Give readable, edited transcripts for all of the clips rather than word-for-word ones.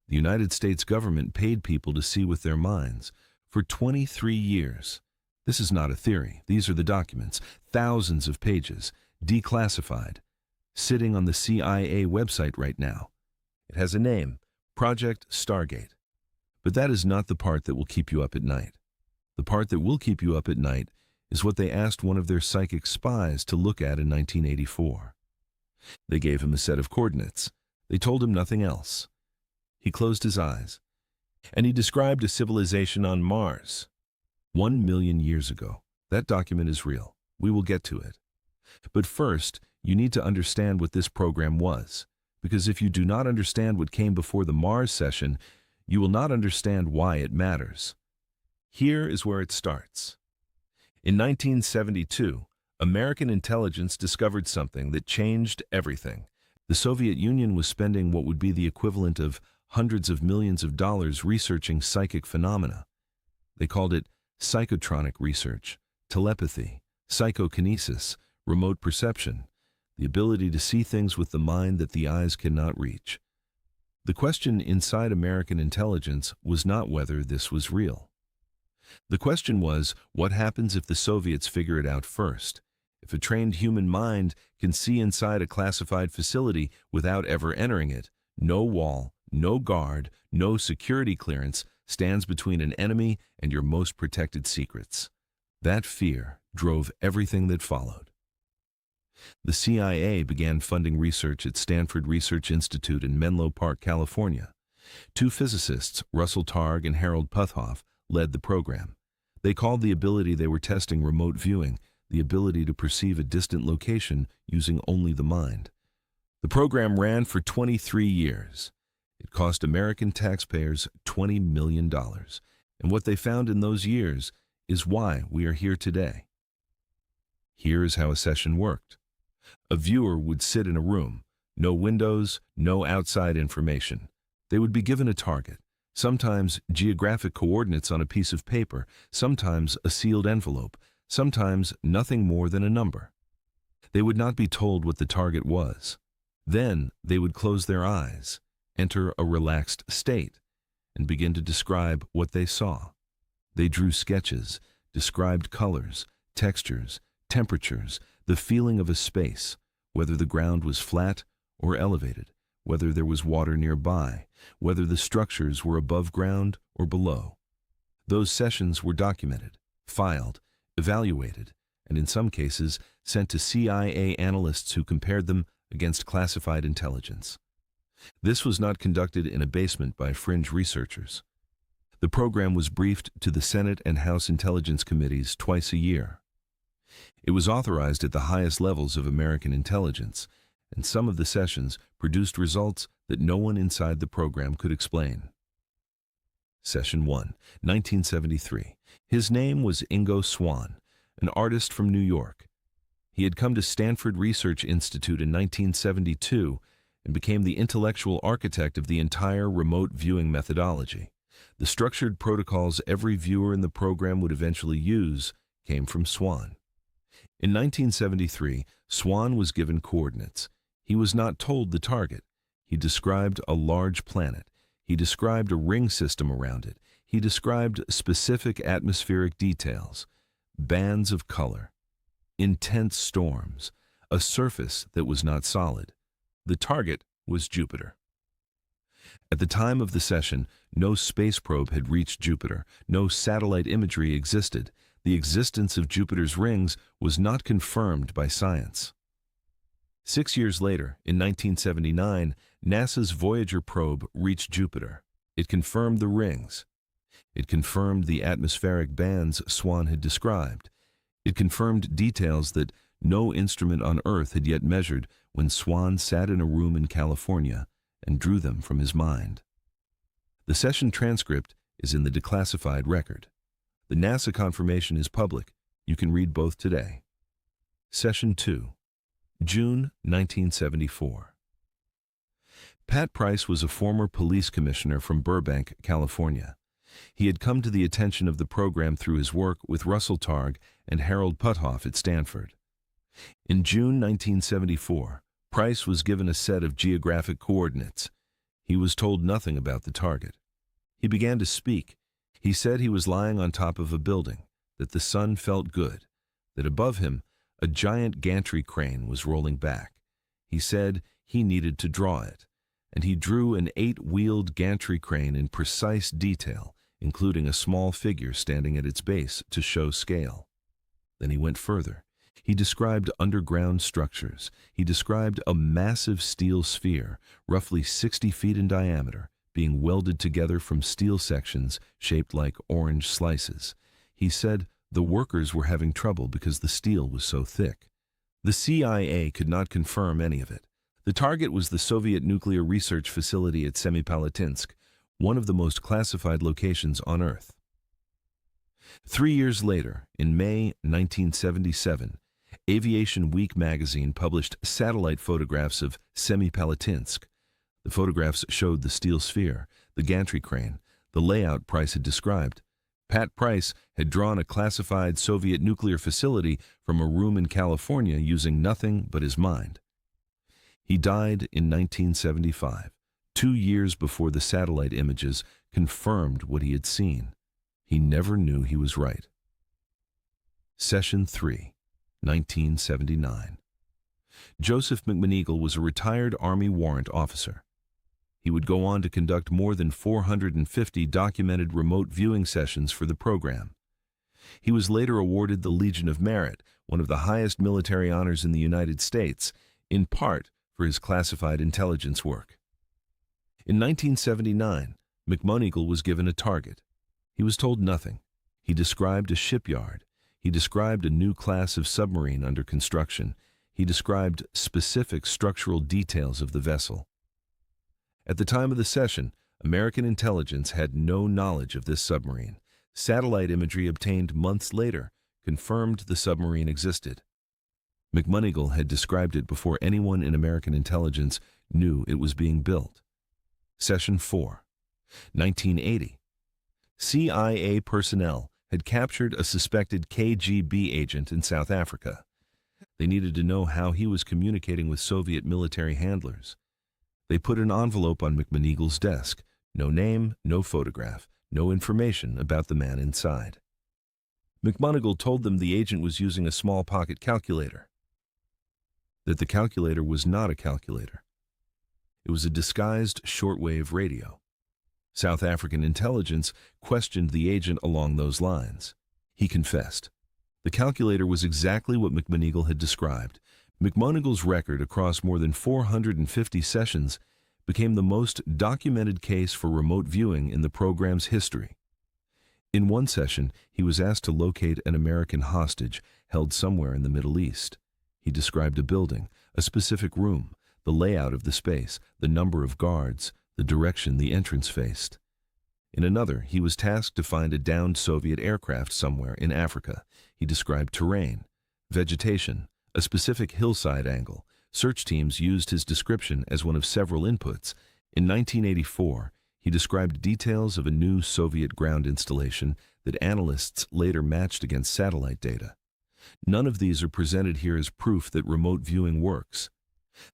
The United States government paid people to see with their minds for 23 years. This is not a theory. These are the documents, thousands of pages, declassified, sitting on the CIA website right now. It has a name, Project Stargate. But that is not the part that will keep you up at night. The part that will keep you up at night is what they asked one of their psychic spies to look at in 1984. They gave him a set of coordinates. They told him nothing else. He closed his eyes, and he described a civilization on Mars. 1 million years ago. That document is real. We will get to it. But first, you need to understand what this program was, because if you do not understand what came before the Mars session, you will not understand why it matters. Here is where it starts. In 1972, American intelligence discovered something that changed everything. The Soviet Union was spending what would be the equivalent of hundreds of millions of dollars researching psychic phenomena. They called it psychotronic research, telepathy, psychokinesis, remote perception, the ability to see things with the mind that the eyes cannot reach. The question inside American intelligence was not whether this was real. The question was, what happens if the Soviets figure it out first? If a trained human mind can see inside a classified facility without ever entering it, no wall, no guard, no security clearance stands between an enemy and your most protected secrets. That fear drove everything that followed. The CIA began funding research at Stanford Research Institute in Menlo Park, California. Two physicists, Russell Targ and Harold Puthoff, led the program. They called the ability they were testing remote viewing, the ability to perceive a distant location using only the mind. The program ran for 23 years. It cost American taxpayers $20 million. And what they found in those years is why we are here today. Here is how a session worked. A viewer would sit in a room, no windows, no outside information. They would be given a target, sometimes geographic coordinates on a piece of paper, sometimes a sealed envelope, sometimes nothing more than a number. They would not be told what the target was. Then they would close their eyes, enter a relaxed state, and begin to describe what they saw. They drew sketches, described colors, textures, temperatures, the feeling of a space, whether the ground was flat or elevated, whether there was water nearby, whether the structures were above ground or below. Those sessions were documented, filed, evaluated, and in some cases sent to CIA analysts who compared them against classified intelligence. This was not conducted in a basement by fringe researchers. The program was briefed to the Senate and House Intelligence Committees twice a year. It was authorized at the highest levels of American intelligence, and some of the sessions produced results that no one inside the program could explain. Session 1, 1973. His name was Ingo Swann, an artist from New York. He had come to Stanford Research Institute in 1972 and became the intellectual architect of the entire remote viewing methodology. The structured protocols every viewer in the program would eventually use came from Swann. In 1973, Swann was given coordinates. He was not told the target. He described a large planet. He described a ring system around it. He described specific atmospheric details, bands of color, intense storms, a surface that was not solid. The target was Jupiter. At the time of the session, no space probe had reached Jupiter. No satellite imagery existed. The existence of Jupiter's rings was not confirmed by science. 6 years later, in 1979, NASA's Voyager probe reached Jupiter. It confirmed the rings. It confirmed the atmospheric bands Swann had described. It confirmed details that no instrument on Earth had yet measured when Swann sat in a room in California and drew them from his mind. The session transcript is in the declassified record. The NASA confirmation is public. You can read both today. Session 2, June 1974. Pat Price was a former police commissioner from Burbank, California. He had come to the attention of the program through his work with Russell Targ and Harold Puthoff at Stanford. In June 1974, Price was given a set of geographic coordinates. He was told nothing about the target. He began to speak. He said he was lying on top of a building, that the sun felt good, that above him a giant gantry crane was rolling back. He said he needed to draw it, and he drew an 8-wheeled gantry crane in precise detail, including a small figure standing at its base to show scale. Then he went further. He described underground structures. He described a massive steel sphere, roughly 60 feet in diameter, being welded together from steel sections shaped like orange slices. He said the workers were having trouble because the steel was so thick. The CIA could not confirm any of it. The target was the Soviet nuclear research facility at Semipalatinsk, one of the most classified locations on Earth. 3 years later, in May 1977, Aviation Week magazine published satellite photographs of Semipalatinsk. The photographs showed the steel sphere, the gantry crane, the layout Price had described. Pat Price had drawn a classified Soviet nuclear facility from a room in California using nothing but his mind. He died in 1975, 2 years before the satellite images confirmed what he had seen. He never knew he was right. Session 3, 1979. Joseph McMoneagle was a retired Army warrant officer. He would go on to conduct more than 450 documented remote viewing sessions for the program. He was later awarded the Legion of Merit, one of the highest military honors in the United States, in part for his classified intelligence work. In 1979, McMoneagle was given a target. He was told nothing. He described a shipyard. He described a new class of submarine under construction. He described specific structural details of the vessel. At the time of the session, American intelligence had no knowledge of this submarine. Satellite imagery obtained months later confirmed the submarine existed. McMoneagle had described it before anyone in American intelligence knew it was being built. Session 4, 1980. CIA personnel had captured a suspected KGB agent in South Africa. They needed to know how he was communicating with Soviet military handlers. They put an envelope on McMoneagle's desk. No name, no photograph, no information about the man inside. McMoneagle told them the agent was using a small pocket calculator. That the calculator was not a calculator. It was a disguised shortwave radio. South African intelligence questioned the agent along those lines. He confessed. The calculator was exactly what McMoneagle had described. McMoneagle's record across more than 450 sessions became the most documented case for remote viewing in the program's history. In one session, he was asked to locate an American hostage held somewhere in the Middle East. He described a building, a specific room, the layout of the space, the number of guards, the direction the entrance faced. In another, he was tasked to find a downed Soviet aircraft somewhere in Africa. He described terrain, vegetation, a specific hillside angle. Search teams used his description as one of several inputs. In 1984, he described details of a new Soviet ground installation that analysts later matched against satellite data. None of these are presented here as proof that remote viewing works.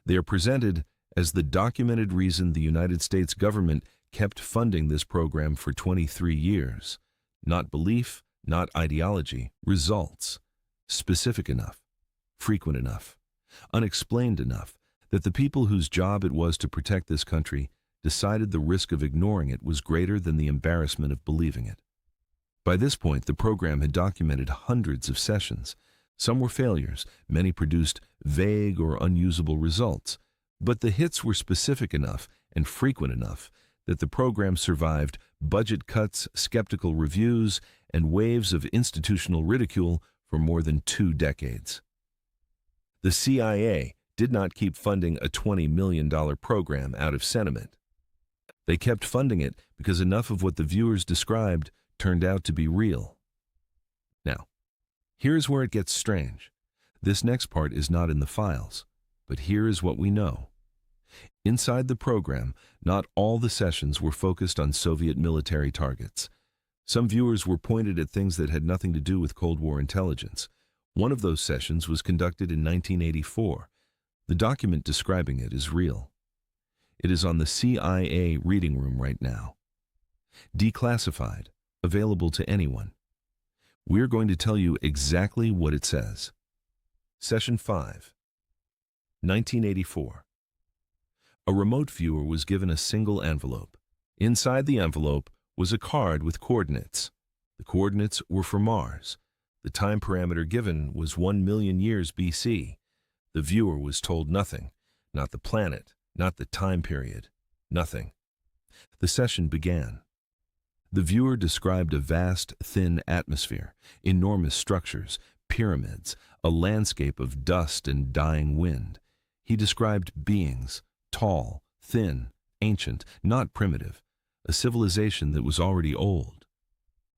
They are presented as the documented reason the United States government kept funding this program for 23 years. Not belief, not ideology, results. Specific enough, frequent enough, unexplained enough that the people whose job it was to protect this country decided the risk of ignoring it was greater than the embarrassment of believing it. By this point, the program had documented hundreds of sessions. Some were failures, many produced vague or unusable results, but the hits were specific enough and frequent enough that the program survived budget cuts, skeptical reviews, and waves of institutional ridicule for more than 2 decades. The CIA did not keep funding a $20 million program out of sentiment. They kept funding it because enough of what the viewers described turned out to be real. Now, here's where it gets strange. This next part is not in the files, but here is what we know. Inside the program, not all the sessions were focused on Soviet military targets. Some viewers were pointed at things that had nothing to do with Cold War intelligence. One of those sessions was conducted in 1984. The document describing it is real. It is on the CIA reading room right now. Declassified, available to anyone. We're going to tell you exactly what it says. Session 5, 1984. A remote viewer was given a single envelope. Inside the envelope was a card with coordinates. The coordinates were for Mars. The time parameter given was 1 million years BC. The viewer was told nothing, not the planet, not the time period, nothing. The session began. The viewer described a vast, thin atmosphere, enormous structures, pyramids, a landscape of dust and dying wind. He described beings, tall, thin, ancient, not primitive, a civilization that was already old.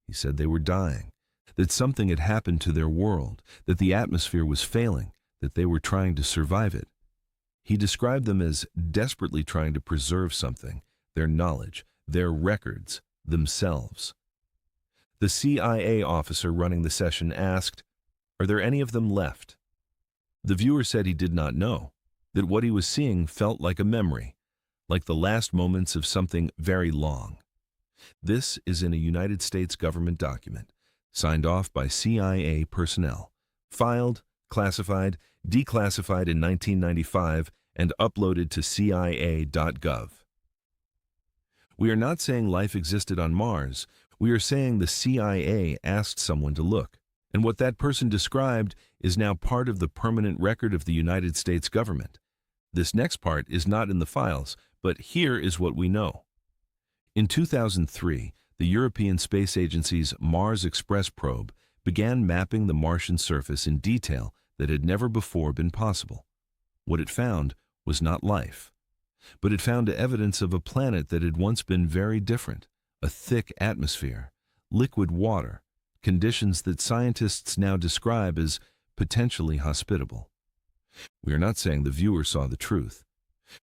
He said they were dying, that something had happened to their world, that the atmosphere was failing, that they were trying to survive it. He described them as desperately trying to preserve something, their knowledge, their records, themselves. The CIA officer running the session asked, "Are there any of them left?" The viewer said he did not know, that what he was seeing felt like a memory, like the last moments of something very long. This is in a United States government document, signed off by CIA personnel, filed, classified, declassified in 1995, and uploaded to CIA.gov. We are not saying life existed on Mars. We are saying the CIA asked someone to look, and what that person described is now part of the permanent record of the United States government. This next part is not in the files, but here is what we know. In 2003, the European Space Agency's Mars Express probe began mapping the Martian surface in detail that had never before been possible. What it found was not life, but it found evidence of a planet that had once been very different, a thick atmosphere, liquid water, conditions that scientists now describe as potentially hospitable. We are not saying the viewer saw the truth.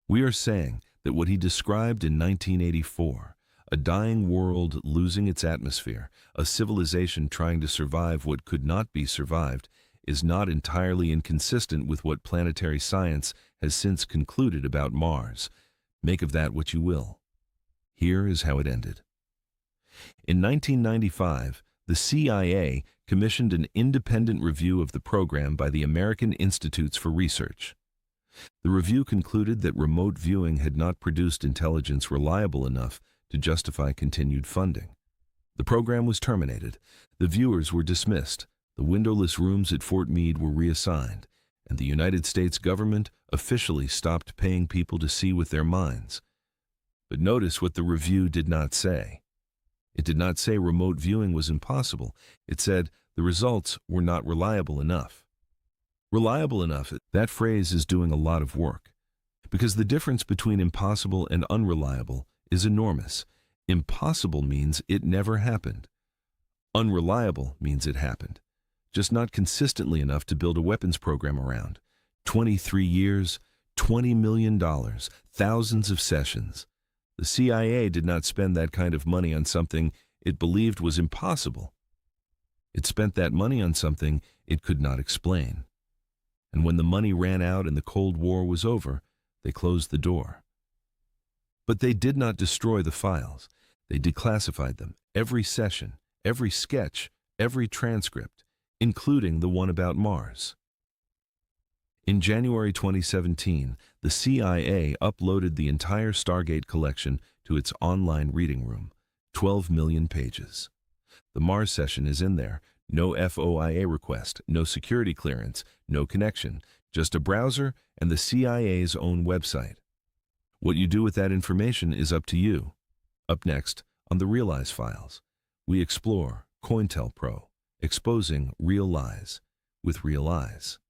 We are saying that what he described in 1984, a dying world losing its atmosphere, a civilization trying to survive what could not be survived, is not entirely inconsistent with what planetary science has since concluded about Mars. Make of that what you will. Here is how it ended. In 1995, the CIA commissioned an independent review of the program by the American Institutes for Research. The review concluded that remote viewing had not produced intelligence reliable enough to justify continued funding. The program was terminated, the viewers were dismissed, the windowless rooms at Fort Meade were reassigned, and the United States government officially stopped paying people to see with their minds. But notice what the review did not say. It did not say remote viewing was impossible. It said the results were not reliable enough. Reliable enough, that phrase is doing a lot of work, because the difference between impossible and unreliable is enormous. Impossible means it never happened. Unreliable means it happened, just not consistently enough to build a weapons program around. 23 years, $20 million, thousands of sessions. The CIA did not spend that kind of money on something it believed was impossible. It spent that money on something it could not explain. And when the money ran out and the Cold War was over, they closed the door. But they did not destroy the files. They declassified them, every session, every sketch, every transcript, including the one about Mars. In January 2017, the CIA uploaded the entire Stargate collection to its online reading room, 12 million pages. The Mars session is in there. No FOIA request, no security clearance, no connection, just a browser and the CIA's own website. What you do with that information is up to you. Up next, on the Realize Files, we explore COINTELPRO, exposing real lies with real eyes.